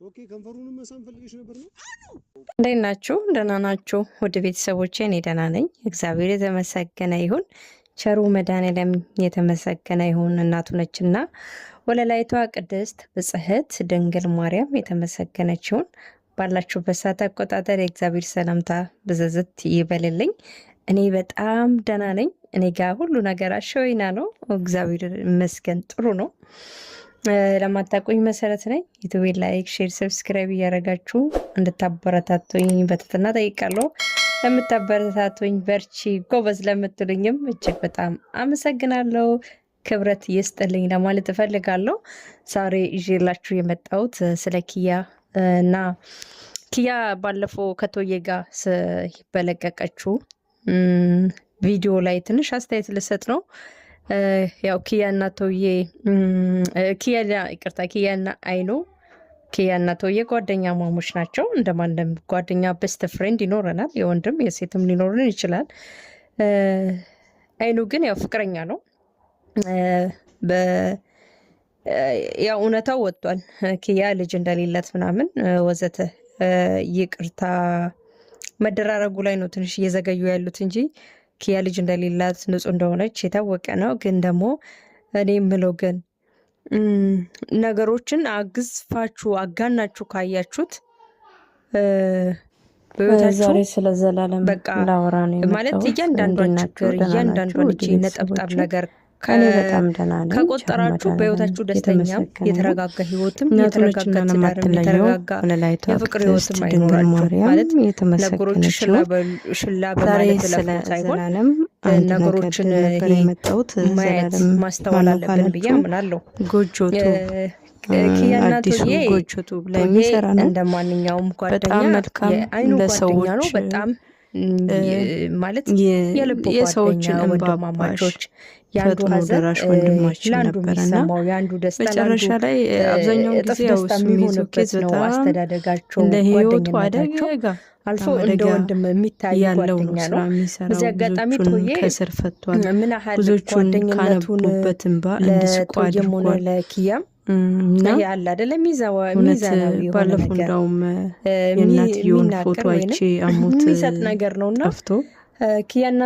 ኦኬ ከንፈሩንም መሳም ፈልገሽ ነበር ነው? እንዴት ናችሁ? ደህና ናችሁ? ወደ ቤተሰቦቼ እኔ ደህና ነኝ፣ እግዚአብሔር የተመሰገነ ይሁን። ቸሩ መድኃኔዓለም የተመሰገነ ይሁን። እናቱ ነችና ወለላይቷ ቅድስት ብጽሕት ድንግል ማርያም የተመሰገነች ይሁን። ባላችሁበት ሰዓት አቆጣጠር የእግዚአብሔር ሰላምታ ብዝዝት ይበልልኝ። እኔ በጣም ደህና ነኝ። እኔ ጋር ሁሉ ነገር አሸወይና ነው፣ እግዚአብሔር ይመስገን ጥሩ ነው። ለማታውቁኝ መሰረት ነኝ። ዩቲዩብ ላይክ፣ ሼር፣ ሰብስክራይብ እያደረጋችሁ እንድታበረታቱኝ በትህትና ጠይቃለሁ። ለምታበረታቱኝ በርቺ ጎበዝ ለምትሉኝም እጅግ በጣም አመሰግናለሁ። ክብረት ይስጥልኝ ለማለት እፈልጋለሁ። ዛሬ ይዤላችሁ የመጣሁት ስለ ኪያ እና ኪያ ባለፈው ከቶዬ ጋር በለቀቀችው ቪዲዮ ላይ ትንሽ አስተያየት ልሰጥ ነው። ያው ኪያና ቶዬ ኪያና አይኖ ኪያና ቶዬ ጓደኛ ማሞች ናቸው። እንደማንም ጓደኛ ቤስት ፍሬንድ ይኖረናል፣ የወንድም የሴትም ሊኖርን ይችላል። አይኖ ግን ያው ፍቅረኛ ነው። ያው እውነታው ወጥቷል። ኪያ ልጅ እንደሌላት ምናምን ወዘተ ይቅርታ መደራረጉ ላይ ነው ትንሽ እየዘገዩ ያሉት እንጂ ኪያ ልጅ እንደሌላት ንጹህ እንደሆነች የታወቀ ነው። ግን ደግሞ እኔ የምለው ግን ነገሮችን አግዝፋችሁ አጋናችሁ ካያችሁት ዛሬ ስለ ዘላለም ላወራ ነው ማለት እያንዳንዷን ችግር እያንዳንዷን ነጠብጣብ ነገር ከኔ በጣም ደህና ነኝ። ከቆጠራችሁ በህይወታችሁ ደስተኛም የተረጋጋ ህይወትም የተረጋጋ ትዳርም የተረጋጋ የፍቅር ህይወትም አይኖራችሁ ማለት ነገሮች ሽላ በማለት ሳይሆን ነገሮችን ማየት ማስተዋል አለብን ብዬ አምናለሁ። ጎጆቱ ኪያና ቶዬ ጎጆቱ ላይ የሚሰራ ነው። እንደ ማንኛውም ጓደኛ የአይኑ ጓደኛ ነው። በጣም ማለት የልብ ጓደኛ ወንድማማቾች ያንዱ ሀዘን ለአንዱ የሚሰማው ያንዱ ደስታ መጨረሻ ላይ አብዛኛውን ጊዜ ደስታ የሚሆንበት ነው። አስተዳደጋቸው ጓደኝነታቸው አልፎ እንደ ወንድም የሚታይ ጓደኛ ነው። በዚህ አጋጣሚ ቶዬ ከስር ፈቷል። ምን ያህል ጓደኝነቱን ለቶዬም ሆነ ለኪያም ያለ አይደለም ሚዛናዊ የሆነ ነገር የእናትየውን ፎቶ አይቼ አሞት የሚሰጥ ነገር ነውና ኪያና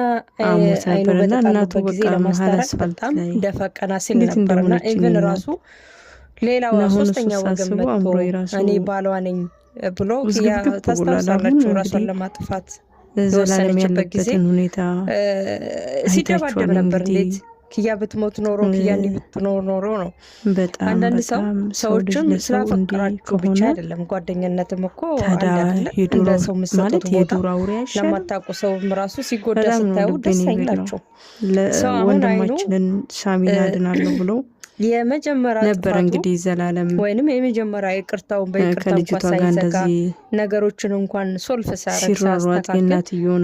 አይኑ በተጣሉበት ጊዜ ለማስታረቅ በጣም ደፋ ቀና ሲል ነበርና ኢቭን ራሱ ሌላው ሶስተኛ ወገን መጥቶ እኔ ባሏ ነኝ ብሎ ኪያ ታስታውሳላችሁ ራሷን ለማጥፋት የወሰነችበት ጊዜ ሲደባደብ ነበር። እንዴት ኪያ ብትሞት ኖሮ ኪያ እንዲህ ብትኖር ኖሮ ነው። አንዳንድ ሰዎችም ስላፈቀራችሁ ብቻ አይደለም ጓደኝነትም እኮ እንደ ሰው ምሰጡት ቦታ ለማታውቁ ሰውም ራሱ ሲጎዳ ስታዩ ደስ አይላቸው። ሰው አሁን ወንድማችንን ሳሚን አድናለሁ ብሎ የመጀመሪያ ነበር እንግዲህ ዘላለም ወይንም የመጀመሪያ ይቅርታውን በይቅርታ እንኳን ሳይዘጋ ነገሮችን እንኳን ሶልፍ ሳያስተካክል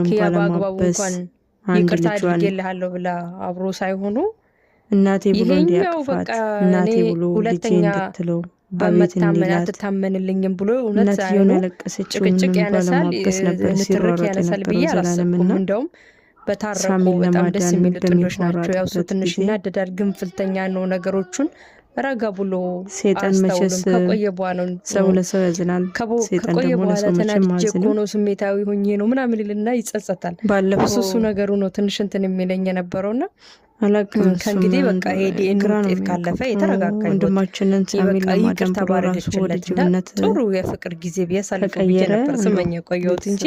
ኪያ በአግባቡ እንኳን ይቅርታ አድርጌልሃለሁ ብላ አብሮ ሳይሆኑ እናቴ ብሎ በቃ እናቴ ብሎ ሁለተኛ በመታመን አትታመንልኝም ብሎ እውነት ጭቅጭቅ ያነሳል፣ ንትርክ ያነሳል ብዬ አላሰብኩም። እንደውም በታረቁ በጣም ደስ የሚሉ ጥንዶች ናቸው። ያው እሱ ትንሽ ይናደዳል፣ ግንፍልተኛ ነው። ነገሮቹን ረጋ ብሎ ሴጣን መቼስ ከቆየ በኋላ ነው ሰው ለሰው ያዝናል። ከቆየ በኋላ ተናድጄ እኮ ነው ስሜታዊ ሆኜ ነው ምናምን ይልና ይጸጸታል። ባለፈው እሱ ነገሩ ነው ትንሽ እንትን የሚለኝ የነበረውና ከእንግዲህ በቃ ዲኤንኤ ውጤት ካለፈ የተረጋጋ ወንድማችንን ሳሚን ለማዳን ራሱ ወደ ጅብነት ጥሩ የፍቅር ጊዜ ቢያሳልፍ ብዬ ነበር ስመኝ የቆየሁት እንጂ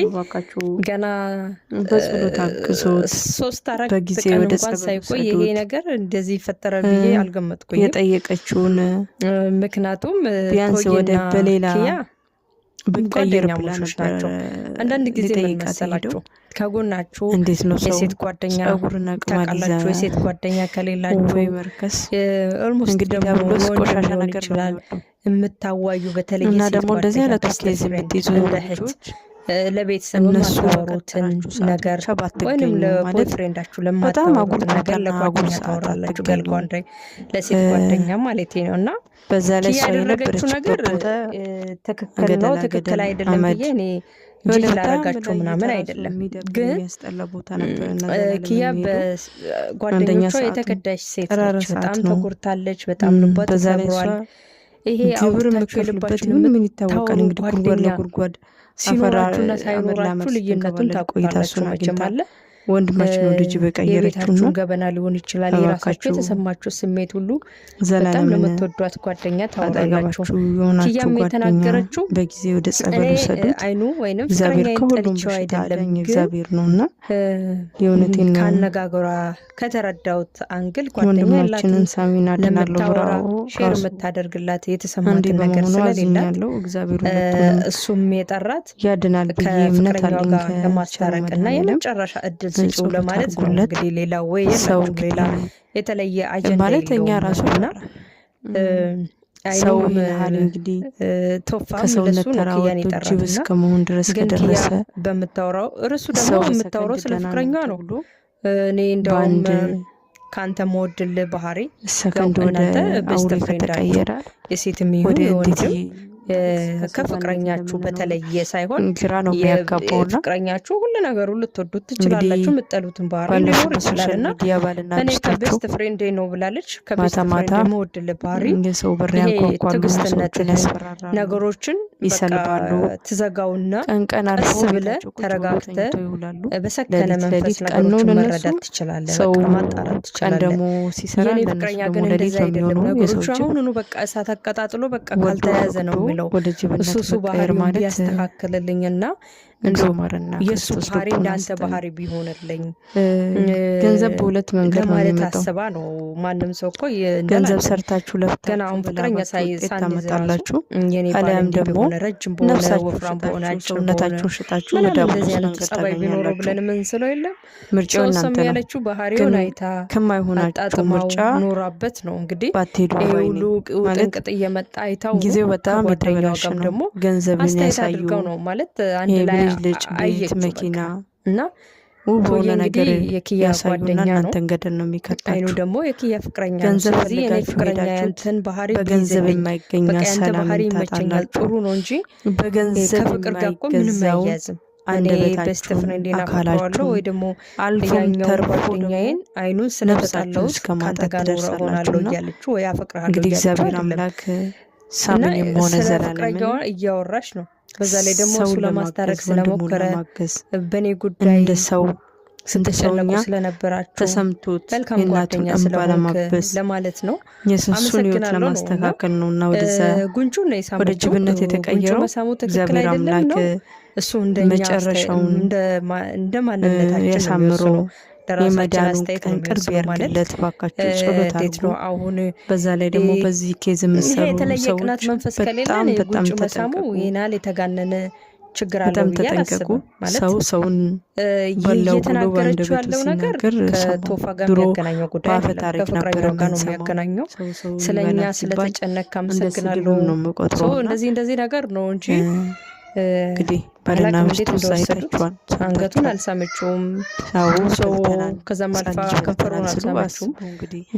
ገና በጸሎት አግዞት 3-4 ቀን እንኳን ሳይቆይ ይሄ ነገር እንደዚህ ይፈጠራል ብዬ አልገመጥኩኝም። የጠየቀችውን ምክንያቱም ቢያንስ ወደ በሌላ ጓደኛሞች ናቸው። አንዳንድ ጊዜ ምን መሰላችሁ ከጎናችሁ እንዴት ነው የሴት ጓደኛ ታውቃላችሁ። የሴት ጓደኛ ከሌላችሁ መርከስ ኦልሞስት ደግሞ ቆሻሻ ነገር ይችላል የምታዋዩ በተለይ እና ደግሞ እንደዚህ አይነት ስቴዝ የምትይዙ ለቤተሰብ የማታወሩትን ነገር ወይንም ለቦይፍሬንዳችሁ ለማታወሩት ነገር ለጓደኛ ታወራላችሁ። ጓደኛ ለሴት ጓደኛ ማለት ነው። እና በዛ ላይ ያደረገችው ነገር ትክክል ነው ትክክል አይደለም ብዬ እኔ ጅል ላደረጋችሁ ምናምን አይደለም። ግን ኪያ በጓደኞቿ የተከዳች ሴት ነች። በጣም ተጎድታለች። በጣም ልቧ ተሰብሯል። ይሄ ግብር አውጥታችሁ መከፍልበት የልባችሁን ምን ይታወቃል እንግዲህ ጉድጓድ ጓደኛ ለጉድጓድ ሲኖራችሁና ሳይኖራችሁ ልዩነቱን ታውቃላችሁ መቼም አለ። ወንድማችን ወደ ልጅ በቀየረችውና የቤታችሁን ገበና ሊሆን ይችላል የራሳችሁ የተሰማችሁ ስሜት ሁሉ በጣም ለምትወዷት ጓደኛ ታወራላችሁ። ኪያም የተናገረችው በጊዜ ወደ ጸበል ወሰዱት አይኑ ወይንም እግዚአብሔር ከሁሉም ጠልቼው አይደለም እግዚአብሔር ነውና የእውነቴን ካነጋገሯ ከተረዳሁት አንግል ጓደኛ ወንድማችንን ሳሚና ለምታወራ ሼር የምታደርግላት የተሰማትን ነገር ስለሌላት እግዚአብሔር እሱም የጠራት ያድናል ብዬ እምነት አለኝ ለማስታረቅና የመጨረሻ እድል ስጪው ለማለት ነው። እንግዲህ ሌላ ወይ የለም ሌላ የተለየ አጀንዳ ማለት እኛ ራሱና ሰው እንግዲህ ቶፋ ለሱ ነው ያን ይጠራል እስከመሆን ድረስ ከደረሰ በመታወራው እርሱ ደግሞ የምታወራው ስለ ፍቅረኛዋ ነው። እኔ እንደውም ካንተ መወድል ባህሪ ሰከንድ ወደ አውሬ ከተቀየረ የሴትም ይሁን የወንድም ከፍቅረኛችሁ በተለየ ሳይሆን ግራ ነው የሚያጋባውና ፍቅረኛችሁ ሁሉ ነገር ሁሉ ልትወዱት ትችላላችሁ። የምትጠሉትን ባህሪ ሊኖር ይችላልና እኔ ከቤስት ፍሬንድ ነው ብላለች። ከቤስት ፍሬንድ መወድል ባህሪ የሰው በር ያንኳኳሉ፣ ትዕግስትነትን ነገሮችን ይሰልባሉ። ትዘጋውና ቀን ቀስ ብለህ ተረጋግተህ በሰከነ መንፈስ ነገሮችን መረዳት ትችላለህ። በቃ ማጣራት ትችላለህ። ደግሞ ሲሰራ የኔ ፍቅረኛ ግን እንደዛ አይደለም። ነገሮች አሁኑኑ በቃ እሳት አቀጣጥሎ በቃ ካልተያዘ ነው የሚለው እሱ ባህሪ ያስተካክልልኝና እንደው ማረና የሱ ባህሪ እንዳንተ ባህሪ ቢሆንልኝ ገንዘብ በሁለት መንገድ ማለት አስባ ነው። ማንም ሰው እኮ ገንዘብ ሰርታችሁ ለፍታችሁ ገና አሁን ፍቅረኛ ታመጣላችሁ። የኔ አለም ደግሞ ረጅም በሆነ ወፍራም በሆነ ሰውነታችሁን ሽጣችሁ እንደዚህ አይነት ጸባይ ቢኖረው ብለን ምን ስለው የለም ምርጫው እናንተ ነው ያለችው ባህሪውን አይታ ከማይሆናችሁ ምርጫ ኖራበት ነው እንግዲህ ባትሄዱ ሁሉ ጥንቅጥ እየመጣ አይታው ጊዜው በጣም የተበላሸ ነው። ገንዘብን ያሳዩ ነው ማለት አንድ ላይ ልጅ ቤት መኪና እና ውብ ነገር የኪያ ጓደኛ ነው። እናንተን ገደል ነው የሚከታችሁ። አይኑ ደግሞ የኪያ ፍቅረኛ ነው። ገንዘብ ስለዚህ የኔ ፍቅረኛ ያንተን ባህሪ በገንዘብ የማይገኝ ሰላም ባህሪ ይመቸኛል ጥሩ ነው እንጂ በገንዘብ ከፍቅር ጋር እኮ ምንም አይያዝም። እኔ ቤስት ፍሬንድ ናፈቀዋለሁ ወይ ደግሞ ያኛው ጓደኛዬን አይኑን ስለበጣለው ካንተ ጋር ሆናለሁ እያለችው ወይ አፈቅርሃለሁ እንግዲህ እግዚአብሔር አምላክ ሳምንም ሆነ ዘላለም እያወራሽ ነው። በዛ ላይ ደግሞ እሱ ለማስታረቅ ስለሞከረ በእኔ ጉዳይ እንደ ሰው ስትጨነቁ ስለነበራችሁ ተሰምቶት መልካም ጓደኛ ስለማበስ ለማለት ነው። የሱሱን ህይወት ለማስተካከል ነውና ወደዛ ጉንጩን ነው የሳመው ወደ ጅብነት የተቀየረው እግዚአብሔር አምላክ መጨረሻውን እንደ ማንነታችን ያሳምሮ የመዳኑን ቀን ቅርብ ያርግለት ባካችሁ ጸሎት አድርጉ። አሁን በዛ ላይ ደግሞ በዚህ ኬዝ የምትሰሩ ሰዎች በጣም ተጠንቀቁ። ይናል የተጋነነ ችግር አለ ብዬ አላስብም። ማለት ሰውን እየተናገረችው ያለው ነገር ከቶፋ ጋር የሚያገናኘው ጉዳይ ከፍቅረኛው ጋር ነው የሚያገናኘው። ስለኛ ስለተጨነቅ አመሰግናለሁ እንደዚህ ነገር ነው እንጂ እንግዲህ ባልና ሚስት ሳይታችኋል። አንገቱን አልሳመችውም። ሰው ከዛም አልፋ ከንፈሩን አልሳመችውም።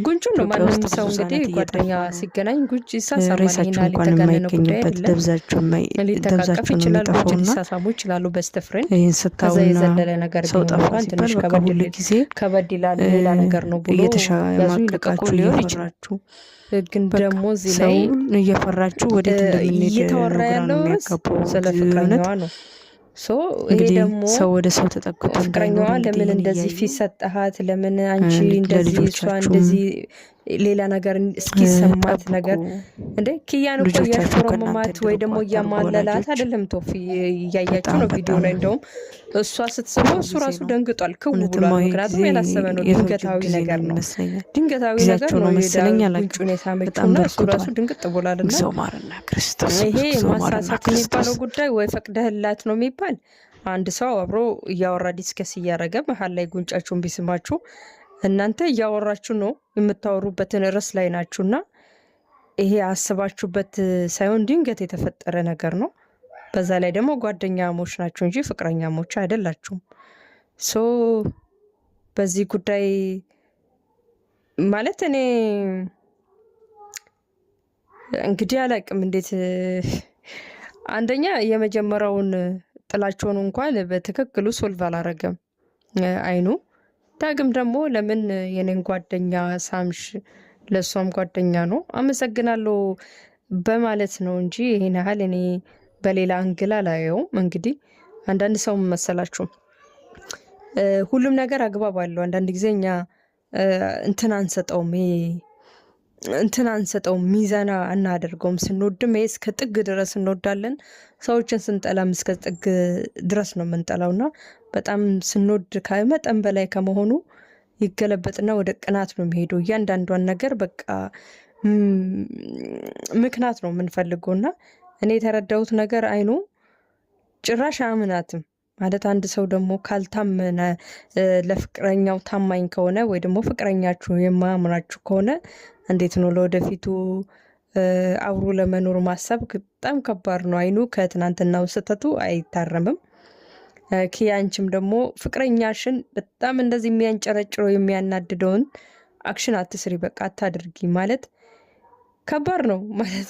ጉንጩን ነው ማንም ሰው እንግዲህ ጓደኛ ሲገናኝ ጉንጭ ይሳሳማል። ይሄን አልተጋነነ ጉዳይ አይደለም። ሊተቃቀፍ ይችላል፣ ጉንጭ ሊሳሳሙ ይችላሉ። በስተፍሬን ከዛ የዘለለ ነገር ቢሆን ትንሽ ከበድ ይላል። ሌላ ነገር ነው ብሎ ያዙ ይልቀቁ ሊሆን ይችላል። ግን ደግሞ እዚህ ላይ እየፈራችሁ ወዴት እንደምንሄድ እየተወራ ያለው ስለ ፍቅረኛዋ ነው። ይሄ ደግሞ ሰው ወደ ሰው ተጠቅቶ ፍቅረኛዋ ለምን እንደዚህ ፊት ሰጠሃት? ለምን አንቺ እንደዚህ እሷ እንደዚህ ሌላ ነገር እስኪሰማት ነገር እንዴ ኪያን እኮ እያሽኮረመማት ወይ ደግሞ እያማለላት አይደለም። ቶፊ እያያችሁ ነው ቪዲዮ ላይ። እንደውም እሷ ስትስመው እሱ ራሱ ደንግጧል፣ ክው ብሏል። ምክንያቱም ያላሰበ ነው። ድንገታዊ ነገር ነው። ድንገታዊ ነገር ነው። ጉንጩን የሳመችውና እሱ ራሱ ድንግጥ ብሏልና ይሄ ማሳሳት የሚባለው ጉዳይ ወይ ፈቅደህላት ነው የሚባል አንድ ሰው አብሮ እያወራ ዲስከስ እያደረገ መሀል ላይ ጉንጫችሁን ቢስማችሁ እናንተ እያወራችሁ ነው የምታወሩበትን ርዕስ ላይ ናችሁና ይሄ አስባችሁበት ሳይሆን ድንገት የተፈጠረ ነገር ነው። በዛ ላይ ደግሞ ጓደኛሞች ናችሁ እንጂ ፍቅረኛሞች አይደላችሁም። በዚህ ጉዳይ ማለት እኔ እንግዲህ አላቅም እንዴት አንደኛ የመጀመሪያውን ጥላቸውን እንኳን በትክክሉ ሶልቭ አላረገም አይኑ። ዳግም ደግሞ ለምን የኔን ጓደኛ ሳምሽ? ለሷም ጓደኛ ነው። አመሰግናለሁ በማለት ነው እንጂ ይሄን ያህል እኔ በሌላ አንግል አላየውም። እንግዲህ አንዳንድ ሰው መሰላችሁ ሁሉም ነገር አግባብ አለው። አንዳንድ ጊዜ እኛ እንትን አንሰጠውም ሚዛና አናደርገውም። ስንወድም ይሄ እስከ ጥግ ድረስ እንወዳለን። ሰዎችን ስንጠላም እስከ ጥግ ድረስ ነው የምንጠላውና በጣም ስንወድ ከመጠን በላይ ከመሆኑ ይገለበጥና ወደ ቅናት ነው የሚሄደው። እያንዳንዷን ነገር በቃ ምክንያት ነው የምንፈልገውና እኔ የተረዳሁት ነገር አይኑ ጭራሽ አያምናትም ማለት አንድ ሰው ደግሞ ካልታመነ ለፍቅረኛው ታማኝ ከሆነ ወይ ደግሞ ፍቅረኛችሁ የማያምናችሁ ከሆነ እንዴት ነው ለወደፊቱ አብሮ ለመኖር ማሰብ በጣም ከባድ ነው። አይኑ ከትናንትናው ስህተቱ አይታረምም። ኪያንችም ደግሞ ፍቅረኛሽን በጣም እንደዚህ የሚያንጨረጭረው የሚያናድደውን አክሽን አትስሪ፣ በቃ አታድርጊ ማለት ከባድ ነው ማለት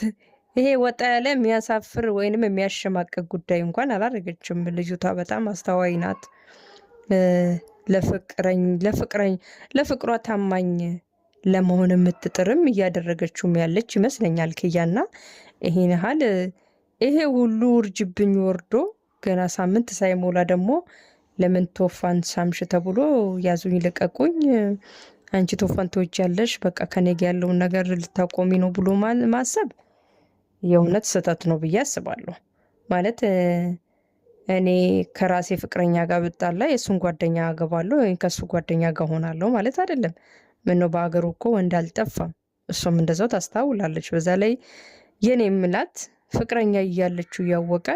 ይሄ ወጣ ያለ የሚያሳፍር ወይንም የሚያሸማቀቅ ጉዳይ እንኳን አላደረገችም ልጅቷ። በጣም አስተዋይ ናት። ለፍቅሯ ታማኝ ለመሆን የምትጥርም እያደረገችውም ያለች ይመስለኛል ኪያና ይሄን ያህል ይሄ ሁሉ ውርጅብኝ ወርዶ ገና ሳምንት ሳይሞላ ደግሞ ለምን ቶፋን ሳምሽ ተብሎ ያዙኝ ልቀቁኝ፣ አንቺ ቶፋን ትወጃለሽ፣ በቃ ከኔ ጋር ያለውን ነገር ልታቆሚ ነው ብሎ ማሰብ የእውነት ስህተት ነው ብዬ አስባለሁ። ማለት እኔ ከራሴ ፍቅረኛ ጋር ብጣላ የእሱን ጓደኛ አገባለሁ ወይ ከሱ ጓደኛ ጋር ሆናለሁ ማለት አይደለም። ምነው በአገሩ እኮ ወንድ አልጠፋም። እሷም እንደዛው ታስታውላለች። በዛ ላይ የኔ ምላት ፍቅረኛ እያለችው እያወቀ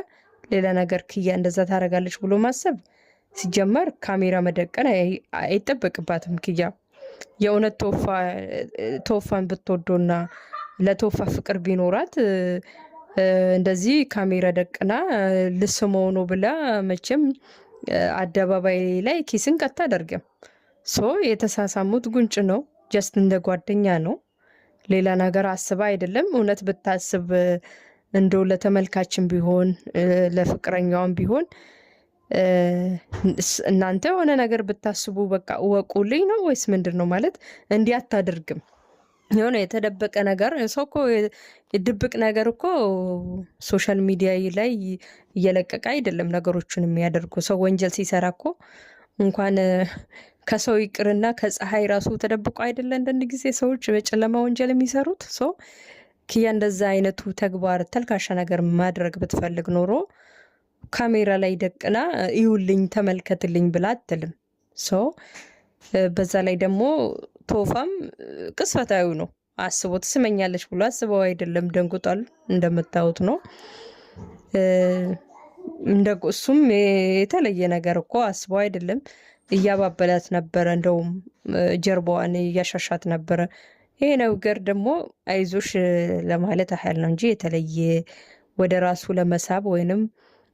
ሌላ ነገር ኪያ እንደዛ ታደርጋለች ብሎ ማሰብ ሲጀመር ካሜራ መደቀን አይጠበቅባትም። ኪያ የእውነት ቶፋን ብትወዶና ለቶፋ ፍቅር ቢኖራት እንደዚህ ካሜራ ደቅና ልስመው ነው ብላ መቼም አደባባይ ላይ ኪስን ቀጥ አደርገም። የተሳሳሙት ጉንጭ ነው። ጀስት እንደ ጓደኛ ነው። ሌላ ነገር አስባ አይደለም። እውነት ብታስብ እንደው ለተመልካችን ቢሆን ለፍቅረኛውም ቢሆን እናንተ የሆነ ነገር ብታስቡ በቃ እወቁልኝ ነው ወይስ ምንድን ነው ማለት እንዲህ አታደርግም። የሆነ የተደበቀ ነገር ሰው እኮ የድብቅ ነገር እኮ ሶሻል ሚዲያ ላይ እየለቀቀ አይደለም ነገሮችን የሚያደርጉ። ሰው ወንጀል ሲሰራ እኮ እንኳን ከሰው ይቅርና ከፀሐይ ራሱ ተደብቆ አይደለ አንዳንድ ጊዜ ሰዎች በጨለማ ወንጀል የሚሰሩት። ኪያ እንደዛ አይነቱ ተግባር ተልካሻ ነገር ማድረግ ብትፈልግ ኖሮ ካሜራ ላይ ደቅና ይውልኝ ተመልከትልኝ ብላ አትልም። በዛ ላይ ደግሞ ቶፋም ቅስፈታዊ ነው። አስቦ ትስመኛለች ብሎ አስበው አይደለም፣ ደንግጧል እንደምታዩት ነው። እሱም የተለየ ነገር እኮ አስበው አይደለም፣ እያባበላት ነበረ። እንደውም ጀርባዋን እያሻሻት ነበረ። ይሄ ነገር ደግሞ አይዞሽ ለማለት ያህል ነው እንጂ የተለየ ወደ ራሱ ለመሳብ ወይንም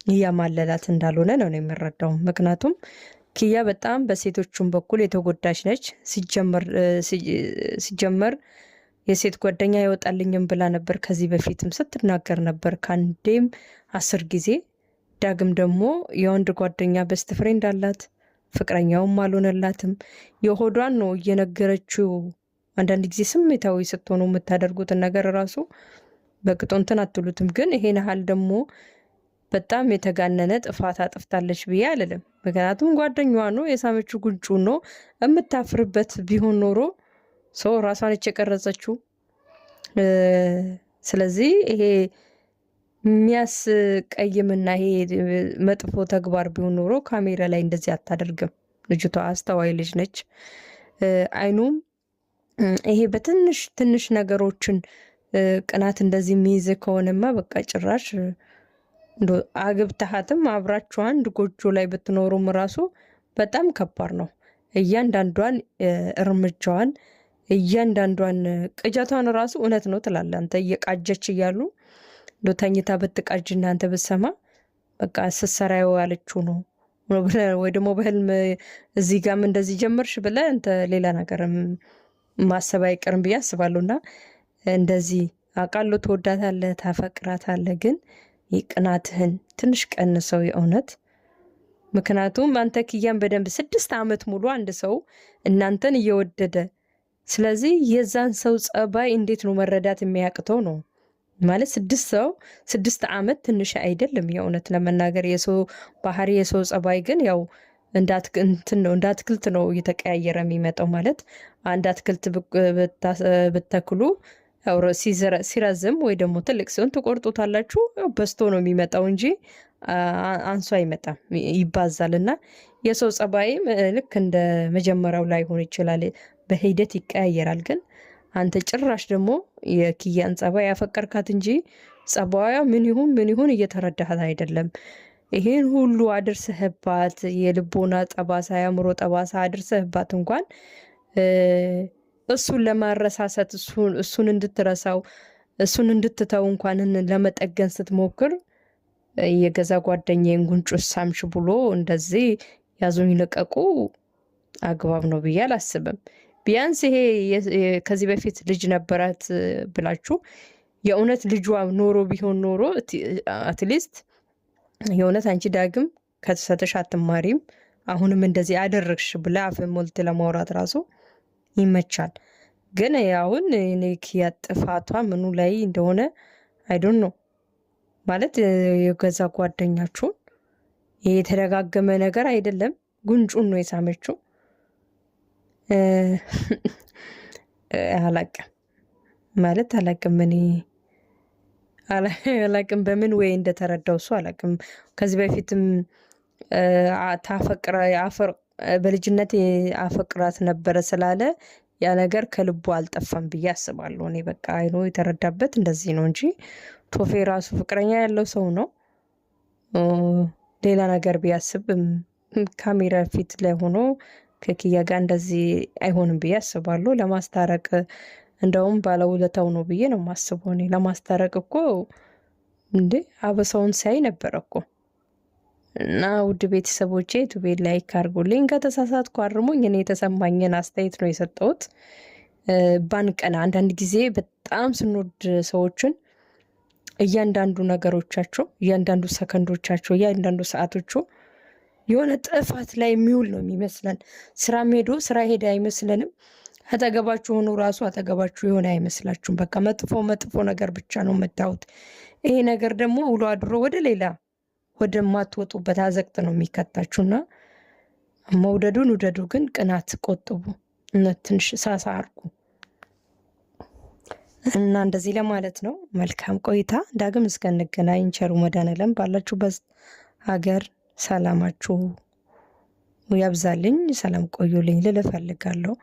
እያማለላት እንዳልሆነ ነው የምረዳው። ምክንያቱም ኪያ በጣም በሴቶቹም በኩል የተጎዳች ነች። ሲጀመር የሴት ጓደኛ ይወጣልኝም ብላ ነበር ከዚህ በፊትም ስትናገር ነበር ከአንዴም 10 ጊዜ። ዳግም ደግሞ የወንድ ጓደኛ በስት ፍሬንድ አላት፣ ፍቅረኛውም አልሆነላትም። የሆዷን ነው እየነገረችው። አንዳንድ ጊዜ ስሜታዊ ስትሆኑ የምታደርጉትን ነገር ራሱ በቅጡ እንትን አትሉትም። ግን ይሄን ያህል ደግሞ በጣም የተጋነነ ጥፋት አጥፍታለች ብዬ አልልም። ምክንያቱም ጓደኛዋ ነው የሳመችው፣ ጉንጩ ነው። የምታፍርበት ቢሆን ኖሮ ሰው ራሷን የቀረጸችው። ስለዚህ ይሄ የሚያስቀይምና ይሄ መጥፎ ተግባር ቢሆን ኖሮ ካሜራ ላይ እንደዚህ አታደርግም። ልጅቷ አስተዋይ ልጅ ነች። አይኑም ይሄ በትንሽ ትንሽ ነገሮችን ቅናት እንደዚህ የሚይዝ ከሆነማ በቃ ጭራሽ አግብተሃትም አብራችሁ አንድ ጎጆ ላይ ብትኖሩም ራሱ በጣም ከባድ ነው። እያንዳንዷን እርምጃዋን እያንዳንዷን ቅጀቷን ራሱ እውነት ነው ትላለህ አንተ። እየቃጀች እያሉ ተኝታ ብትቃጅ እናንተ ብትሰማ በቃ ስትሰራው ያለችው ነው ወይ ደግሞ በህልም እዚህ ጋም እንደዚህ ጀመርሽ ብለህ አንተ ሌላ ነገር ማሰብ አይቀርም ብዬ አስባለሁና እንደዚህ አቃሎ ትወዳታለህ፣ ታፈቅራታለህ ግን ይቅናትህን ትንሽ ቀንሰው የእውነት። ምክንያቱም አንተ ኪያን በደንብ 6 ዓመት ሙሉ አንድ ሰው እናንተን እየወደደ ስለዚህ የዛን ሰው ጸባይ እንዴት ነው መረዳት የሚያቅተው ነው ማለት 6 ዓመት ትንሽ አይደለም የእውነት ለመናገር። የሰው ባህሪ የሰው ጸባይ ግን ያው እንዳትክልት ነው እየተቀያየረ የሚመጣው። ማለት አንድ አትክልት ብተክሉ ያው ሲረዝም ወይ ደግሞ ትልቅ ሲሆን ትቆርጡታላችሁ። ያው በስቶ ነው የሚመጣው እንጂ አንሶ አይመጣም፣ ይባዛል። እና የሰው ጸባይም ልክ እንደ መጀመሪያው ላይሆን ይችላል፣ በሂደት ይቀያየራል። ግን አንተ ጭራሽ ደግሞ የኪያን ጸባይ ያፈቀርካት እንጂ ጸባያ ምን ይሁን እየተረዳሃት አይደለም። ይሄን ሁሉ አድርሰህባት የልቦና ጠባሳ የአእምሮ ጠባሳ አድርሰህባት እንኳን እሱን ለማረሳሰት እሱን እንድትረሳው እሱን እንድትተው እንኳን ለመጠገን ስትሞክር የገዛ ጓደኛዬን ጉንጭ ሳምሽ ብሎ እንደዚህ ያዙኝ ልቀቁ አግባብ ነው ብዬ አላስብም። ቢያንስ ይሄ ከዚህ በፊት ልጅ ነበራት ብላችሁ የእውነት ልጇ ኖሮ ቢሆን ኖሮ አትሊስት የእውነት አንቺ ዳግም ከተሰተሽ አትማሪም አሁንም እንደዚህ አደረግሽ ብላ አፍን ሞልት ለማውራት ራሱ ይመቻል። ግን አሁን ኪያ ጥፋቷ ምኑ ላይ እንደሆነ አይዶን ነው ማለት የገዛ ጓደኛችሁን የተደጋገመ ነገር አይደለም፣ ጉንጩን ነው የሳመችው። አላቅም ማለት አላቅም እኔ አላቅም በምን ወይ እንደተረዳው እሱ አላቅም። ከዚህ በፊትም በልጅነት አፈቅራት ነበረ ስላለ ያ ነገር ከልቡ አልጠፋም ብዬ አስባለሁ። እኔ በቃ አይኖ የተረዳበት እንደዚህ ነው እንጂ ቶፌ ራሱ ፍቅረኛ ያለው ሰው ነው። ሌላ ነገር ቢያስብ ካሜራ ፊት ላይ ሆኖ ከኪያ ጋር እንደዚህ አይሆንም ብዬ አስባለሁ። ለማስታረቅ እንደውም ባለውለታው ነው ብዬ ነው የማስበው። እኔ ለማስታረቅ እኮ እንዴ አበሳውን ሳይ ነበር እኮ። እና ውድ ቤተሰቦቼ ዩቲዩብ ላይክ አድርጉልኝ፣ ከተሳሳትኩ አርሙኝ። እኔ የተሰማኝን አስተያየት ነው የሰጠሁት። ባንቀና አንዳንድ ጊዜ በጣም ስንወድ ሰዎችን እያንዳንዱ ነገሮቻቸው፣ እያንዳንዱ ሰከንዶቻቸው፣ እያንዳንዱ ሰዓቶቹ የሆነ ጥፋት ላይ የሚውል ነው የሚመስለን። ስራ ሄደ አይመስለንም። አጠገባችሁ ሆኖ ራሱ አጠገባችሁ የሆነ አይመስላችሁም። በቃ መጥፎ ነገር ብቻ ነው የምታዩት። ይሄ ነገር ደግሞ ውሎ አድሮ ወደ ሌላ ወደማትወጡበት አዘቅት ነው የሚከታችሁና መውደዱን ውደዱ፣ ግን ቅናት ቆጥቡ፣ ትንሽ ሳሳ አርጉ። እና እንደዚህ ለማለት ነው። መልካም ቆይታ። ዳግም እስከንገናኝ ቸሩ መድኃኔዓለም ባላችሁበት ሀገር ሰላማችሁ ያብዛልኝ። ሰላም ቆዩልኝ ልል እፈልጋለሁ።